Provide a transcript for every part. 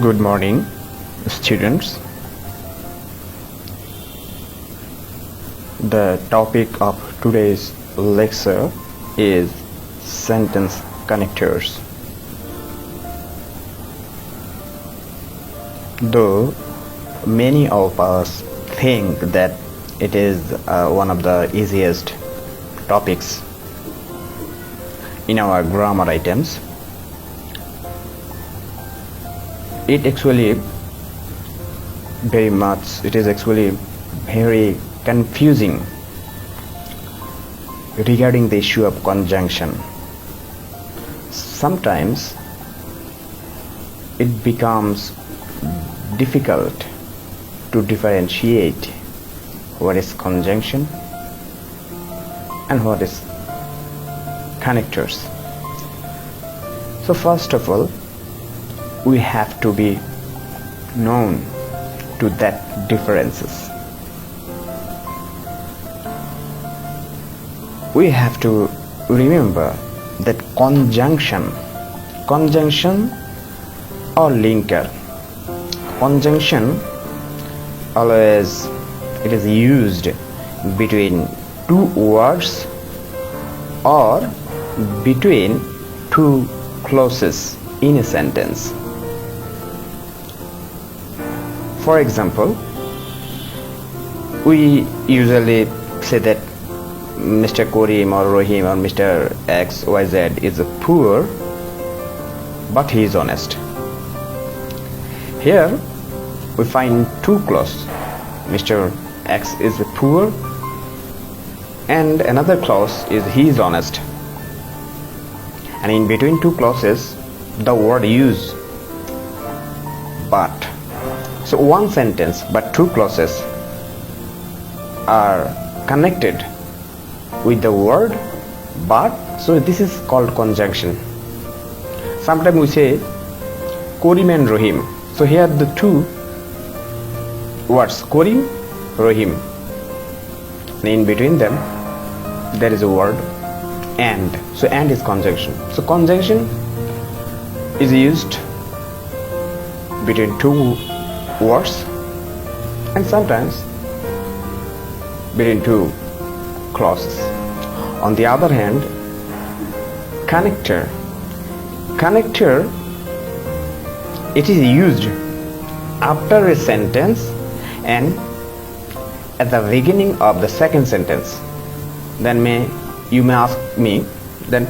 Good morning, students. The topic of today's lecture is sentence connectors. Though many of us think that it is one of the easiest topics in our grammar items, it is actually very confusing regarding the issue of conjunction. Sometimes it becomes difficult to differentiate what is conjunction and what is connectors. So first of all, we have to be known to that differences. We have to remember that conjunction or linker. Conjunction always it is used between two words or between two clauses in a sentence. For example, we usually say that Mr. Karim or Rahim or Mr. XYZ is poor, but he is honest. Here we find two clauses. Mr. X is poor and another clause is he is honest. And in between two clauses, the word used but. So one sentence but two clauses are connected with the word but, so this is called conjunction. Sometimes we say Karim and Rahim. So here the two words Karim, Rahim, and in between them there is a word and. So and is conjunction. So conjunction is used between two words and sometimes between two clauses. On the other hand, connector it is used after a sentence and at the beginning of the second sentence. Then you may ask me, then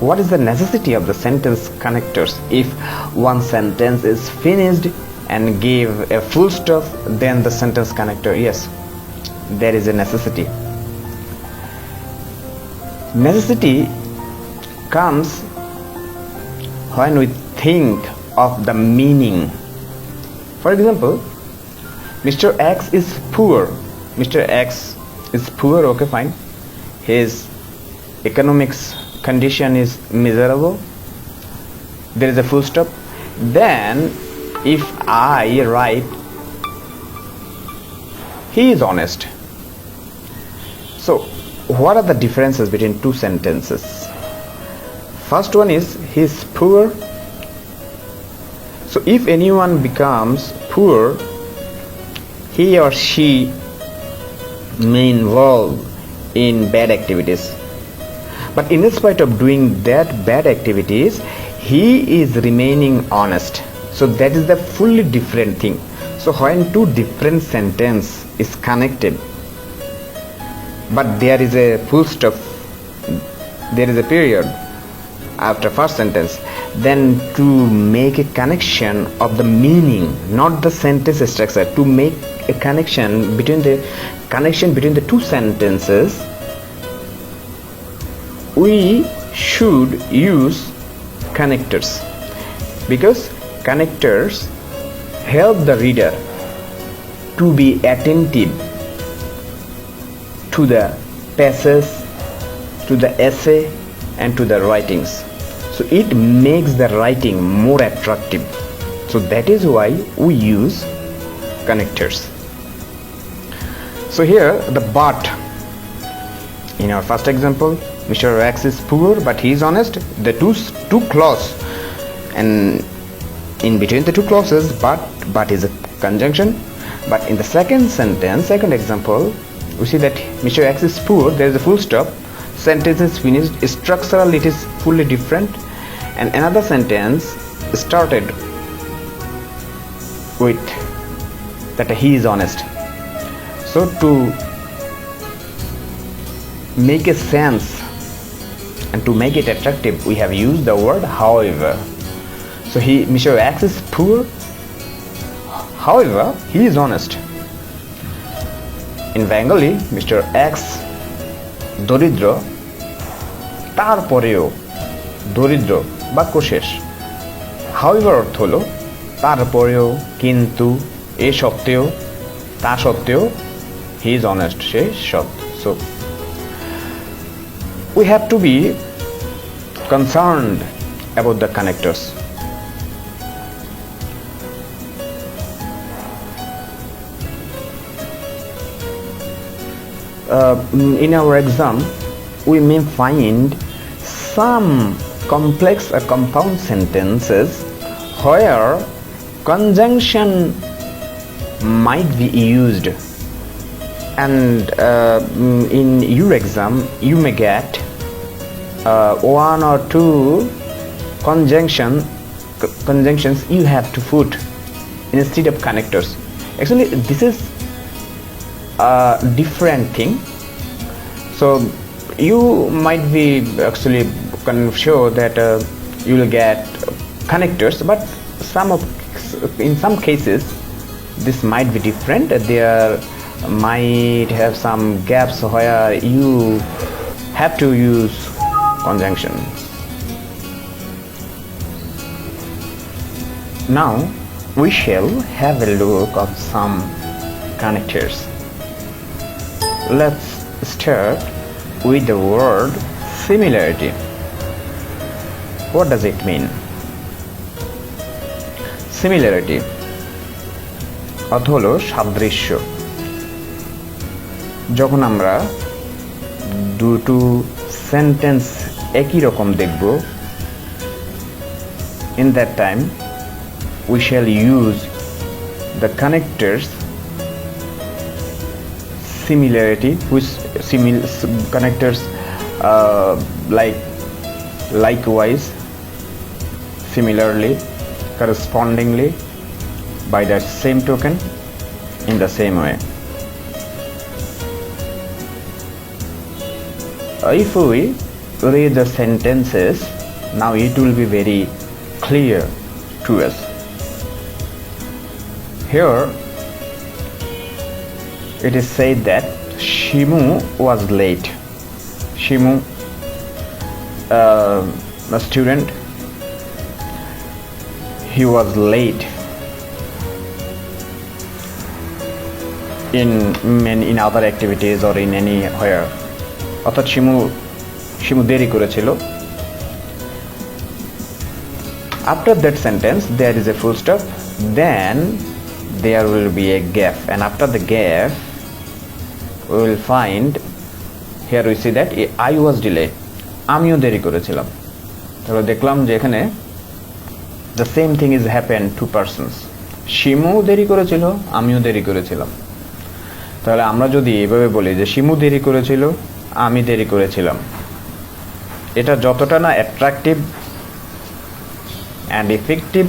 what is the necessity of the sentence connectors? If one sentence is finished and give a full stop, then the sentence connector. Yes, there is a necessity. Necessity comes when we think of the meaning. For example, Mr. X is poor. Mr. X is poor, okay, fine. His economics condition is miserable. There is a full stop. Then if I write he is honest. So what are the differences between two sentences? First one is he is poor. So if anyone becomes poor, he or she may involve in bad activities, but in spite of doing that bad activities, he is remaining honest. So that is the fully different thing. So when two different sentence is connected but there is a full stop, there is a period after first sentence, then to make a connection of the meaning, not the sentence structure, to make a connection between the two sentences, we should use connectors, because connectors help the reader to be attentive to the passage, to the essay and to the writings. So it makes the writing more attractive. So that is why we use connectors. So here the but, in our first example, Mr. X is poor but he is honest. The two clause, and in between the two clauses, but is a conjunction. But in the second sentence, second example, we see that Mr. X is poor, there is a full stop, sentence is finished, structurally it is fully different, and another sentence started with that he is honest. So to make a sense and to make it attractive, we have used the word however. So Mr. X is poor, however he is honest. In Bengali, Mr. X দরিদ্র, তারপরেও দরিদ্র, বাক্য শেষ। However অর্থ হলো তারপরেও, কিন্তু, এ সত্ত্বেও, তা সত্ত্বেও, হি ইজ অনেস্ট, সে সৎ। So we have to be concerned about the connectors. In our exam, we may find some complex or compound sentences where conjunction might be used, and in your exam you may get one or two conjunctions you have to put instead of connectors. Actually, this is a different thing. So you might be actually sure that you will get connectors, but in some cases this might be different. There might have some gaps where you have to use conjunction. Now we shall have a look at some connectors. Let's start with the word similarity. What does it mean? Similarity অর্থ হলো সাদৃশ্য। যখন আমরা দুটো sentence একই রকম দেখব, in that time we shall use the connectors similarity, which connectors like likewise, similarly, correspondingly, by the same token, in the same way. If we read the sentences, now it will be very clear to us. Here it is said that Shimu was late. Shimu, a student, he was late in other activities or in anywhere. অর্থাৎ শিমু দেরি করেছিল। After that sentence there is a full stop, then there will be a gap, and after the gap we will find, here we see that I was delayed, আমিও দেরি করেছিলাম। তাহলে দেখলাম যে এখানে the same thing is happened to persons. Shimu দেরি করেছিল, আমিও দেরি করেছিলাম। তাহলে আমরা যদি এভাবে বলি যে শিমু দেরি করেছিল, আমি দেরি করেছিলাম, এটা যতটা না অ্যাট্রাকটিভ অ্যান্ড ইফেক্টিভ,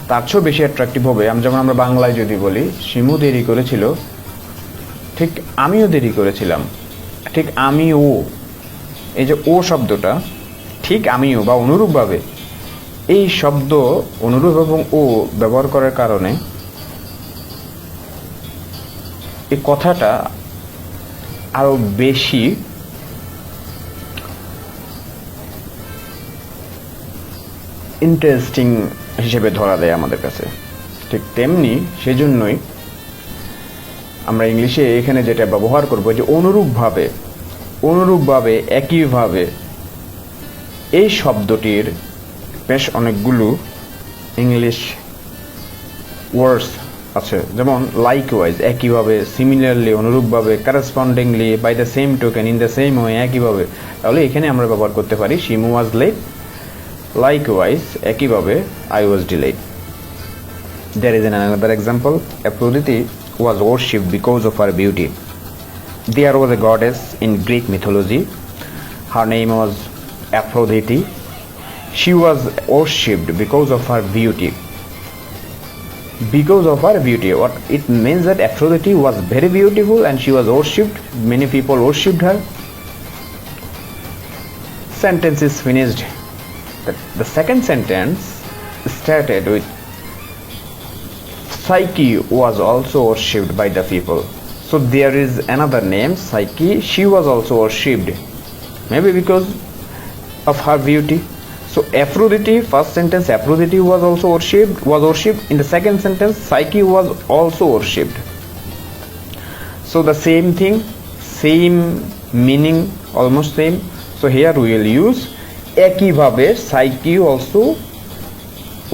তার চেয়েও বেশি অ্যাট্রাকটিভ হবে যখন আমরা বাংলায় যদি বলি শিমু দেরি করেছিল, ঠিক আমিও দেরি করেছিলাম, ঠিক আমিও, এই যে ও শব্দটা, ঠিক আমিও বা অনুরূপভাবে, এই শব্দ অনুরূপ এবং ও ব্যবহার করার কারণে এই কথাটা আরো বেশি ইন্টারেস্টিং হিসেবে ধরা দেয় আমাদের কাছে। ঠিক তেমনি সেজন্যই আমরা ইংলিশে এখানে যেটা ব্যবহার করব যে অনুরূপভাবে একইভাবে, এই শব্দটির বেশ অনেকগুলো ইংলিশ ওয়ার্ডস আছে, যেমন লাইকওয়াইজ একইভাবে, সিমিলারলি অনুরূপভাবে, correspondingly, by the same token, in the same way একইভাবে। তাহলে এখানে আমরা ব্যবহার করতে পারি শিমু ওয়াজ লেট, Likewise, একইভাবে I was delayed. There is another example. Aphrodite was worshipped because of her beauty. There was a goddess in Greek mythology. Her name was Aphrodite. She was worshipped because of her beauty. Because of her beauty, what it means that Aphrodite was very beautiful and she was worshipped. Many people worshipped her. Sentence is finished. The second sentence started with Psyche was also worshipped by the people. So there is another name, Psyche. She was also worshipped, maybe because of her beauty. So Aphrodite, first sentence, Aphrodite was also worshipped. In the second sentence, Psyche was also worshipped. So the same thing, same meaning, almost same. So here we will use একইভাবে Psyche also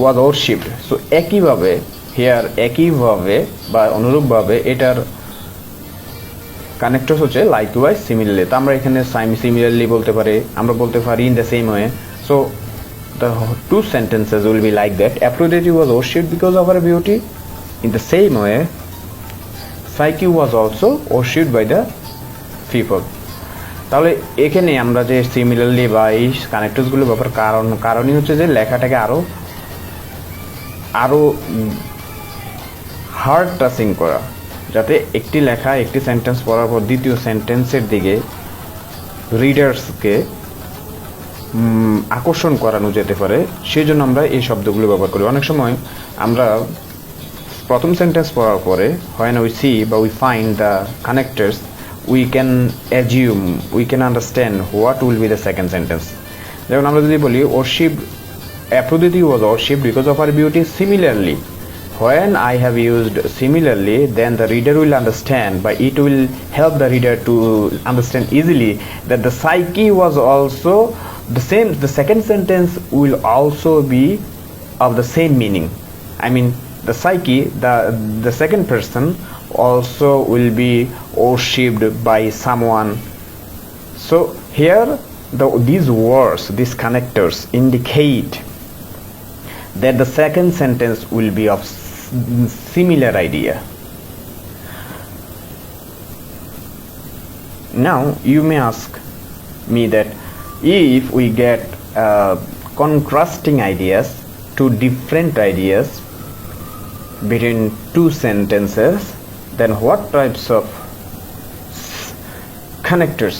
was worshipped. So একইভাবে, here একইভাবে বা অনুরূপভাবে, এটার connector হচ্ছে likewise, similarly. তো আমরা এখানে similarly বলতে পারি, আমরা বলতে পারি in the same way. So the two sentences will be like that. Aphrodite was worshipped because of her beauty. In the same way, Psyche was also worshipped by the people. তাহলে এখানে আমরা যে similarly বা এই কানেক্টরসগুলো ব্যাপার কারণই হচ্ছে যে লেখাটাকে আরো হার্ড টাচিং করা, যাতে একটি লেখা একটি সেন্টেন্স পড়ার পর দ্বিতীয় সেন্টেন্সের দিকে রিডার্সকে আকর্ষণ করানো যেতে পারে, সেই জন্য আমরা এই শব্দগুলো ব্যবহার করি। অনেক সময় আমরা প্রথম সেন্টেন্স পড়ার পরে when we see বা we find the connectors, we can assume, we can understand what will be the second sentence. যেমন আমরা যদি বলি worshipped, Aphrodite was worshipped because of her beauty. Similarly, when I have used similarly, then the reader will understand, but it will help the reader to understand easily that the Psyche was also the same. The second sentence will also be of the same meaning. I mean, the Psyche, the second person also will be worshipped by someone. So here these words, these connectors indicate that the second sentence will be of similar idea. Now you may ask me that if we get contrasting ideas, two different ideas between two sentences, then what types of connectors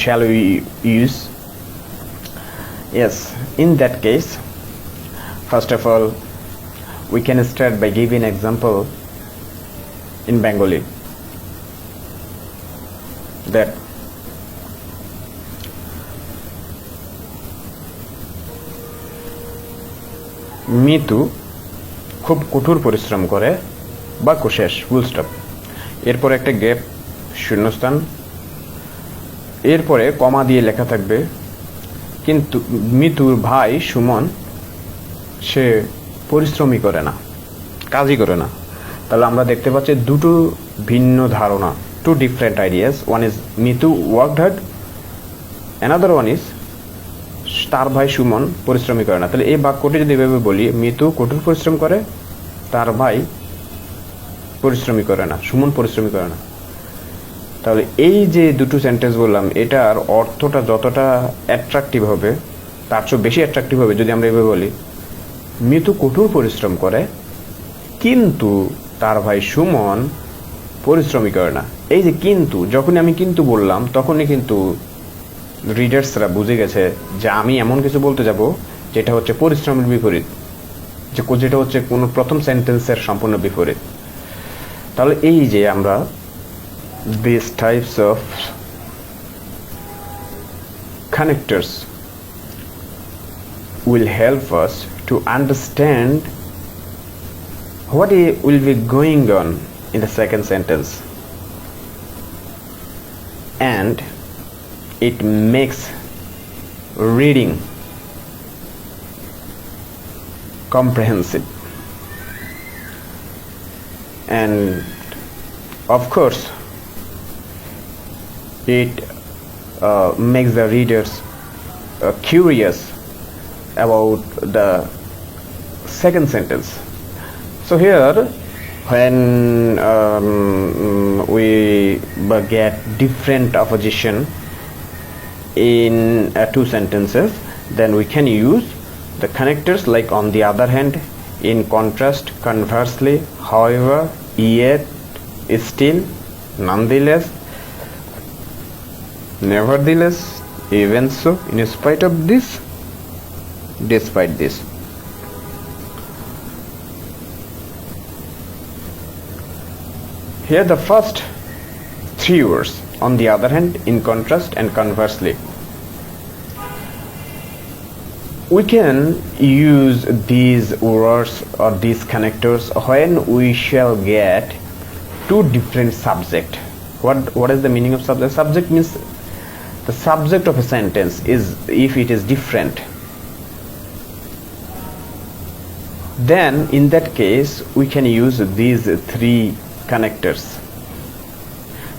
shall we use? Yes, in that case, first of all, we can start by giving example in Bengali, that Mitu খুব কঠোর পরিশ্রম করে, বাক্য শেষ, full stop. এরপরে একটা gap, শূন্যস্থান, এরপরে কমা দিয়ে লেখা থাকবে কিন্তু মিতুর ভাই সুমন সে পরিশ্রমই করে না, কাজই করে না। তাহলে আমরা দেখতে পাচ্ছি দুটো ভিন্ন ধারণা, two different ideas. One is Mitu worked hard, another one is তার ভাই সুমন পরিশ্রমই করে না। তাহলে এই বাক্যটি যদি এভাবে বলি, মিতু কঠোর পরিশ্রম করে, তার ভাই পরিশ্রমী করে না, সুমন পরিশ্রমী করে না। তাহলে এই যে দুটো সেন্টেন্স বললাম, এটার অর্থটা যতটা অ্যাট্রাকটিভ হবে, তার চেয়ে বেশি অ্যাট্রাকটিভ হবে যদি আমরা এভাবে বলি, মিতু কঠোর পরিশ্রম করে কিন্তু তার ভাই সুমন পরিশ্রমী করে না। এই যে কিন্তু, যখনই আমি কিন্তু বললাম তখনই কিন্তু রিডার্সরা বুঝে গেছে যে আমি এমন কিছু বলতে যাব যেটা হচ্ছে পরিশ্রমের বিপরীত, যেটা হচ্ছে কোনো প্রথম সেন্টেন্সের সম্পূর্ণ বিপরীত। তাহলে এই যে আমরা these types of connectors will help us to understand what will be going on in the second sentence, and it makes reading comprehensive. And of course it makes the readers curious about the second sentence. So here when we get different opposition in two sentences, then we can use the connectors like on the other hand, in contrast, conversely, however, yet, still, nonetheless, nevertheless, even so, in spite of this, despite this. Here the first three words, on the other hand, in contrast and conversely. We can use these words or these connectors when we shall get two different subject. What is the meaning of subject? Subject means the subject of a sentence is, if it is different, then in that case we can use these three connectors.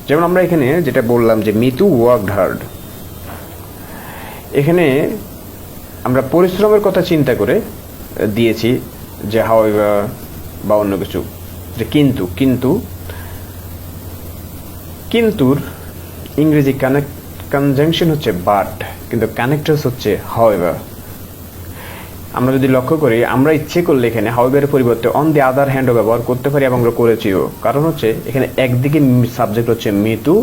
যেমন আমরা এখানে যেটা বললাম যে Mitu worked hard, এখানে আমরা পরিশ্রমের কথা চিন্তা করে দিয়েছি যে হাউএভার বা অন্য কিছু, যে কিন্তু, কিন্তুর ইংরেজি কনজাংশন হচ্ছে বাট, কিন্তু কানেক্টরস হচ্ছে হাউএভার। আমরা যদি লক্ষ্য করি, আমরা ইচ্ছে করলে এখানে হাউএভারের পরিবর্তে অন দি আদার হ্যান্ডও ব্যবহার করতে পারি এবং আমরা করেছিও। কারণ হচ্ছে এখানে একদিকে সাবজেক্ট হচ্ছে মিতু,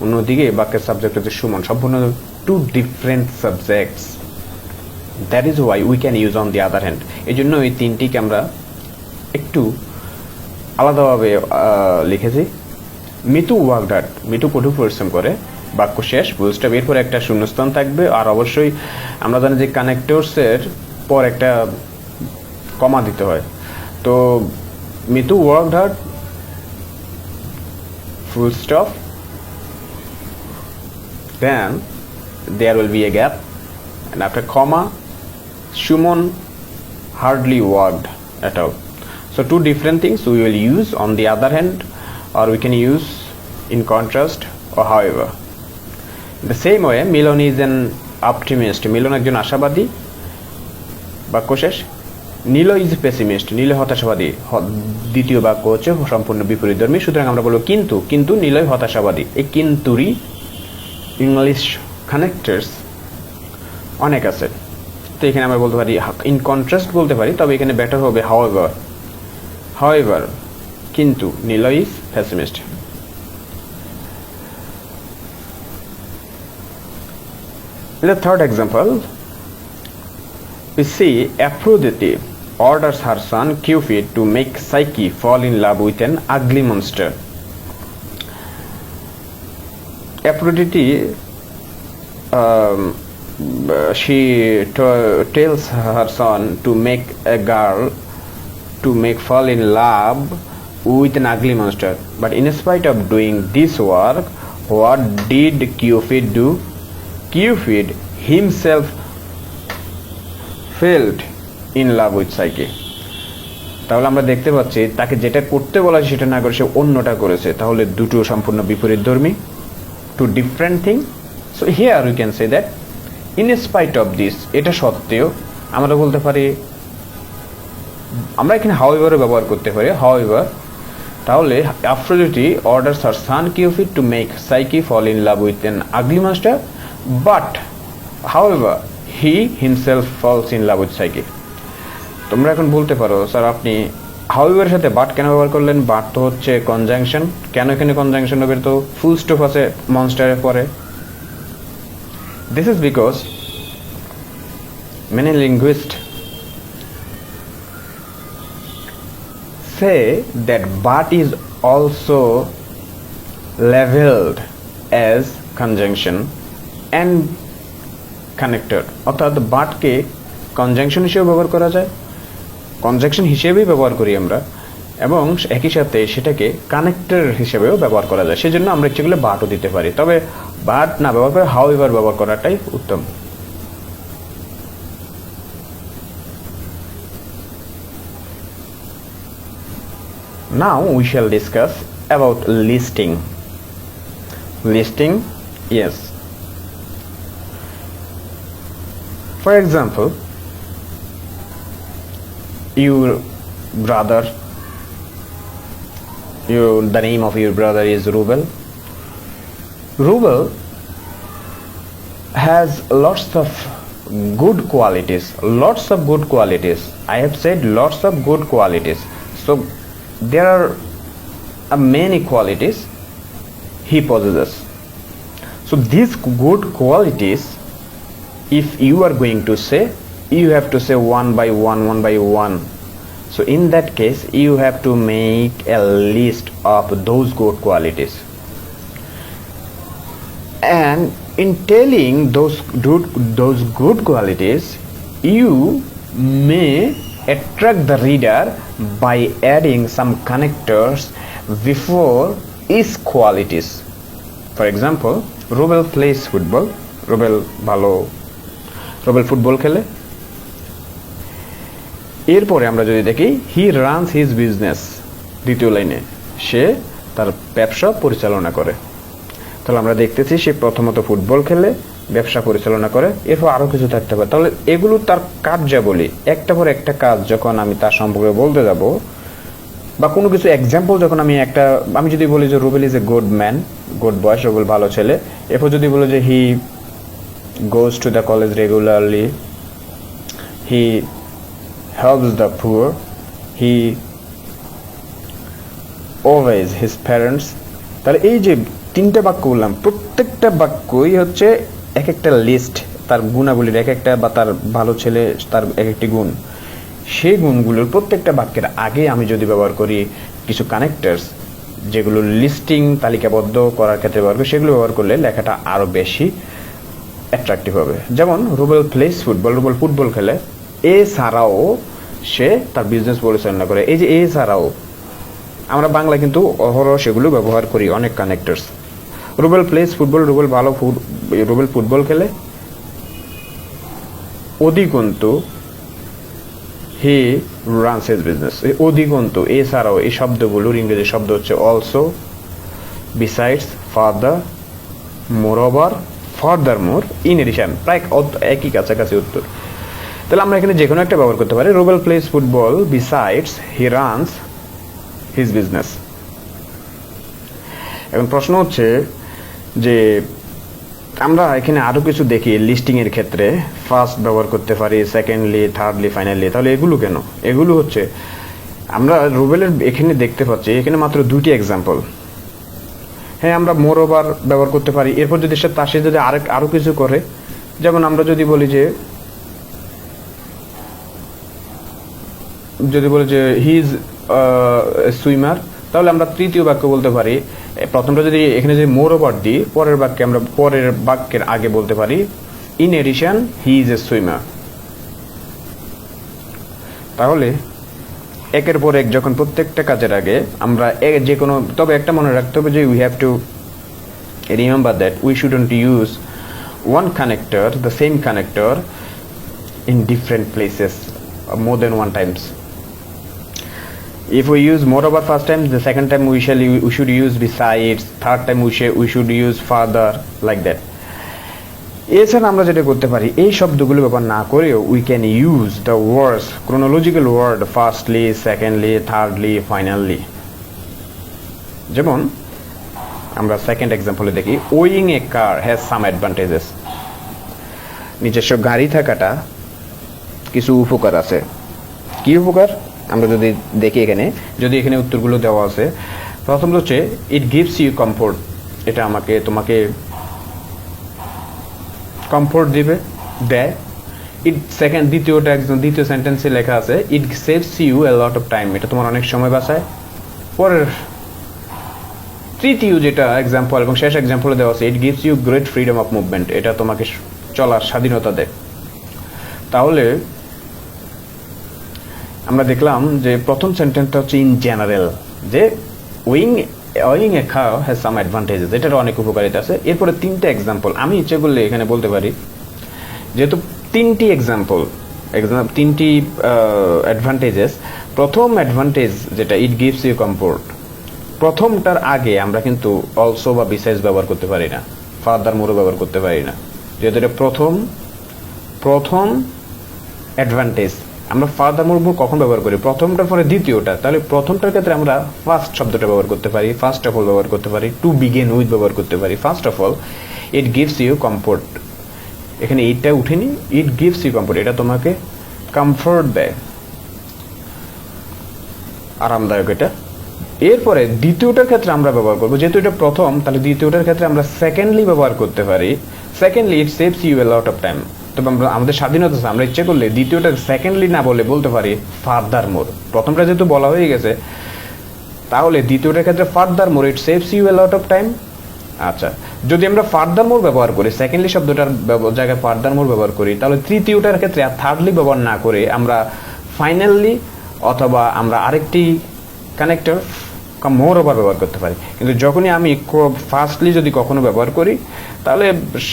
অন্যদিকে বাক্যের সাবজেক্ট হচ্ছে সুমন, সম্পূর্ণ two different subjects. That is why we can use on the other hand. এই জন্য এই তিনটিকে আমরা একটু আলাদাভাবে লিখেছি। মিতু ওয়ার্কড হার্ড, মিতু কঠোর পরিশ্রম করে, বাক্য শেষ, ফুল স্টপ, এরপর একটা শূন্যস্থান থাকবে। আর অবশ্যই আমরা জানি যে কানেক্টরসের পর একটা কমা দিতে হয়। তো Mitu worked hard, full stop, then there will be a gap, and after comma, Shumon hardly worked at all. So two different things we will use on the other hand, or we can use in contrast or however. The same way, Milon is an optimist. Milon একজন আশাবাদী, বাক্য শেষ। নীল is pessimist, নীল হতাশাবাদী, দ্বিতীয় বাক্য হচ্ছে সম্পূর্ণ বিপরীতধর্মী। সুতরাং আমরা বলবো কিন্তু নীলই হতাশাবাদী। এই কিন্তুরই ইংলিশ কানেক্টরস অনেক আছে। তো এখানে আমরা বলতে পারি ইন কন্ট্রাস্ট বলতে পারি, তবে এখানে বেটার হবে হাউএভার, কিন্তু Neel is pessimist. In the third example, we see Aphrodite orders her son Cupid to make Psyche fall in love with an ugly monster. Aphrodite, she tells her son to make a girl to make fall in love with an ugly monster. But in spite of doing this work, what did Cupid do? Cupid himself fell in love with Psyche. তাহলে আমরা দেখতে পাচ্ছি তাকে যেটা করতে বলা সেটা না করে সে অন্যটা করেছে। তাহলে দুটো সম্পূর্ণ বিপরীতধর্মী, two different things. So here we can say that in spite of this, এটা সত্ত্বেও আমরা বলতে পারি, আমরা এখানে however ব্যবহার করতে পারি, however, তাহলে Aphrodite orders her son Cupid to make Psyche fall in love with an ugly monster, but however he himself falls in love with Psyche. তোমরা এখন বলতে পারো স্যার আপনি হাউএভার সাথে বাট কেন ব্যবহার করলেন? বাট তো হচ্ছে কনজাংশন, কেন এখানে কনজাংশন হবে? তো ফুল স্টপ আছে মনস্টারের পরে। This is because many linguists say that but is also labeled as conjunction and connector, অর্থাৎ বাটকে কনজাংশন হিসেবে ব্যবহার করা যায়, কনজাংশন হিসেবেই ব্যবহার করি আমরা, এবং একই সাথে সেটাকে কানেক্টর হিসেবেও ব্যবহার করা যায়। সেজন্য আমরা ইচ্ছে করলে বাটও দিতে পারি, তবে বাট না ব্যবহার করে হাউএভার ব্যবহার করাটাই উত্তম। Now we shall discuss about listing. Listing, yes. For example, your brother, the name of your brother is Rubel. Rubel has lots of good qualities. I have said lots of good qualities. So there are many qualities he possesses. So these good qualities, if you are going to say, you have to say one by one. So in that case, you have to make a list of those good qualities, and in telling those good qualities, you may attract the reader by adding some connectors before each qualities. For example, Rubel plays football. Rubel football খেলে। এরপরে আমরা যদি দেখি he runs his business, দ্বিতীয় লাইনে সে তার ব্যবসা পরিচালনা করে। তাহলে আমরা দেখতেছি সে প্রথমত ফুটবল খেলে, ব্যবসা পরিচালনা করে, এরপর আরো কিছু থাকতে পারে। তাহলে এগুলো তার কার্যাবলী, একটা পর একটা কাজ যখন আমি তার সম্পর্কে বলতে যাব, বা কোনো কিছু এক্সাম্পল যখন আমি যদি বলি যে Rubel is a good man, good boy, Rubel ভালো ছেলে, এরপর যদি বলি যে হি goes to the college regularly, he helps the poor, he obeys his parents, তাহলে এই যে তিনটা বাক্য বললাম, প্রত্যেকটা বাক্যই হচ্ছে এক একটা লিস্ট তার গুণাবলীর, এক একটা, বা তার ভালো ছেলে তার এক একটি গুণ। সেই গুণগুলোর প্রত্যেকটা বাক্যের আগে আমি যদি ব্যবহার করি কিছু কানেক্টার্স, যেগুলো লিস্টিং তালিকাবদ্ধ করার ক্ষেত্রে ব্যবহার করি, সেগুলো ব্যবহার করলে লেখাটা আরো বেশি অ্যাট্রাকটিভ হবে। যেমন Rubel plays football, Rubel football খেলে, এছাড়াও সে তার বিজনেস পরিচালনা করে। এই যে এছাড়াও, আমরা বাংলা কিন্তু অহরহ সেগুলো ব্যবহার করি, অনেক connectors. Rubel plays football, Rubel football খেলে, অধিকন্তু হি রানস হিজ বিজনেস। অধিকন্তু, এছাড়াও, এই শব্দগুলোর ইংরেজি শব্দ হচ্ছে also, besides, further, moreover, furthermore, in addition, প্রায় একই কাছাকাছি উত্তর। তাহলে আমরা এখানে যে কোনো একটা ব্যবহার করতে পারি। Rubel plays football, besides he runs his business. এখন প্রশ্ন হচ্ছে যে আমরা এখানে আরো কিছু দেখি লিস্টিং এর ক্ষেত্রে, ফার্স্ট ব্যবহার করতে পারি, সেকেন্ডলি, থার্ডলি, ফাইনালি। তাহলে এগুলো কেন? এগুলো হচ্ছে আমরা রুবেলের এখানে দেখতে পাচ্ছি এখানে মাত্র দুটি এক্সাম্পল। হ্যাঁ, আমরা মোর ওভার ব্যবহার করতে পারি। এরপর যদি সে তার সাথে যদি আরো কিছু করে, যেমন আমরা যদি বলি যে হি ইজ সুইমার, তাহলে আমরা তৃতীয় বাক্য বলতে পারি, প্রথমটা যদি এখানে যদি মোর ওভার দিই, পরের বাক্যের আগে বলতে পারি in addition he is a swimmer. তাহলে একের পর এক যখন প্রত্যেকটা কাজের আগে আমরা যে কোনো, তবে একটা মনে রাখতে হবে যে we have to remember that we shouldn't use one connector, the same connector in different places more than one times. If we use moreover first time, the second time we should use besides, third time we should use further, like that. এছাড়া আমরা যেটা করতে পারি, এই শব্দগুলো ব্যবহার না করেও we can use the words, chronological word, firstly, secondly, thirdly, finally. যেমন আমরা সেকেন্ড এক্সাম্পলে দেখি, owning a car has some advantages. নিজস্ব গাড়ি থাকাটা কিছু উপকার আছে। কি উপকার? আমরা যদি দেখি এখানে উত্তরগুলো দেওয়া আছে। প্রথম হচ্ছে ইট গিভস ইউ কমফোর্ট, এটা তোমাকে কমফোর্ট দেয়। দ্বিতীয় সেন্টেন্সে লেখা আছে it saves you a lot of time, এটা তোমার অনেক সময় বাঁচায়। পরের তৃতীয় যেটা এক্সাম্পল এবং শেষ এক্সাম্পলে দেওয়া আছে, it gives you great freedom of movement, এটা তোমাকে চলার স্বাধীনতা দেয়। তাহলে আমরা দেখলাম যে প্রথম সেন্টেন্সটা হচ্ছে ইন জেনারেল, যে owing a car has some advantages, এটার অনেক উপকারিতা আছে। এরপরে তিনটা এক্সাম্পল আমি ইচ্ছে করলে এখানে বলতে পারি, যেহেতু তিনটি অ্যাডভান্টেজেস। প্রথম অ্যাডভান্টেজ যেটা ইট গিভস ইউ কমফোর্ট, প্রথমটার আগে আমরা কিন্তু অলসো বা বিসাইডস ব্যবহার করতে পারি না, ফার্দার মোরও ব্যবহার করতে পারি না, যেহেতু এটা প্রথম প্রথম অ্যাডভান্টেজ আমরা ফার্দারমোর কখন ব্যবহার করি, প্রথমটার পরে দ্বিতীয়টা, তাহলে প্রথমটার ক্ষেত্রে আমরা ফার্স্ট শব্দটা ব্যবহার করতে পারি, ফার্স্ট অফ অল ব্যবহার করতে পারি, টু বিগিন উইথ ব্যবহার করতে পারি। First of all it gives you comfort, এখানে এইটা উঠেনি, ইট গিভস ইউ কমফোর্ট, এটা তোমাকে কমফোর্ট দেয়, আরামদায়ক এটা। এরপরে দ্বিতীয়টার ক্ষেত্রে আমরা ব্যবহার করবো, যেহেতু এটা প্রথম তাহলে দ্বিতীয়টার ক্ষেত্রে আমরা সেকেন্ডলি ব্যবহার করতে পারি। Secondly it saves you a lot of time. তবে আমরা আমাদের স্বাধীনতা আছে, আমরা ইচ্ছে করলে দ্বিতীয়টা সেকেন্ডলি না বলে বলতে পারি ফার্দার মোর। প্রথমটা যেহেতু বলা হয়ে গেছে তাহলে দ্বিতীয়টার ক্ষেত্রে furthermore it saves you a lot of time. আচ্ছা, যদি আমরা ফার্দার মোর ব্যবহার করি, সেকেন্ডলি শব্দটার জায়গায় ফার্দার মোর ব্যবহার করি, তাহলে তৃতীয়টার ক্ষেত্রে আর থার্ডলি ব্যবহার না করে আমরা ফাইনালি অথবা আমরা আরেকটি কানেক্টর মোর ওভার ব্যবহার করতে পারি। কিন্তু যখনই আমি ফার্স্টলি যদি কখনো ব্যবহার করি তাহলে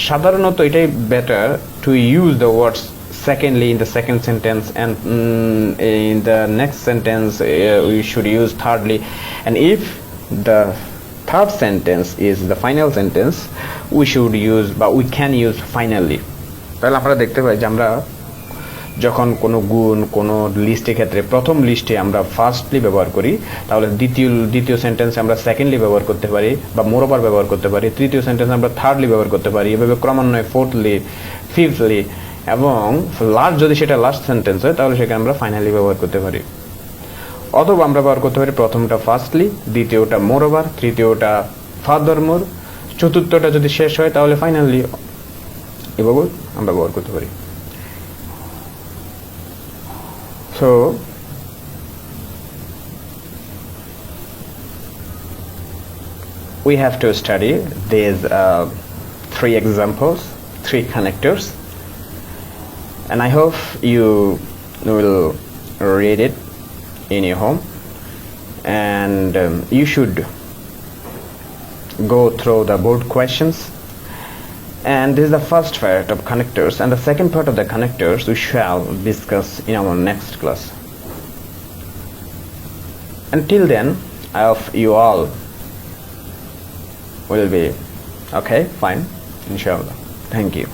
সাধারণত এটাই better to use the words secondly in the second sentence, and in the next sentence we should use thirdly, and if the third sentence is the final sentence we should use, but we can use finally। তাহলে আমরা দেখতে পাই যে আমরা যখন কোনো গুণ কোনো লিস্টের ক্ষেত্রে প্রথম লিস্টে আমরা ফার্স্টলি ব্যবহার করি, তাহলে দ্বিতীয় সেন্টেন্সে আমরা সেকেন্ডলি ব্যবহার করতে পারি বা মোরওভার ব্যবহার করতে পারি, তৃতীয় সেন্টেন্সে আমরা থার্ডলি ব্যবহার করতে পারি, এভাবে ক্রমান্বয়ে ফোর্থলি, ফিফথলি, এবং লাস্ট যদি সেটা লাস্ট সেন্টেন্স হয় তাহলে সেখানে আমরা ফাইনালি ব্যবহার করতে পারি। অথবা আমরা ব্যবহার করতে পারি প্রথমটা ফার্স্টলি, দ্বিতীয়টা মোরওভার, তৃতীয়টা ফার্দারমোর, চতুর্থটা যদি শেষ হয় তাহলে ফাইনালি, এভাবে আমরা ব্যবহার করতে পারি। So we have to study these three examples, three connectors, and I hope you will read it in your home, and you should go through the board questions. And this is the first part of connectors, and the second part of the connectors we shall discuss in our next class. Until then, I hope you all will be okay, fine, inshallah. Thank you.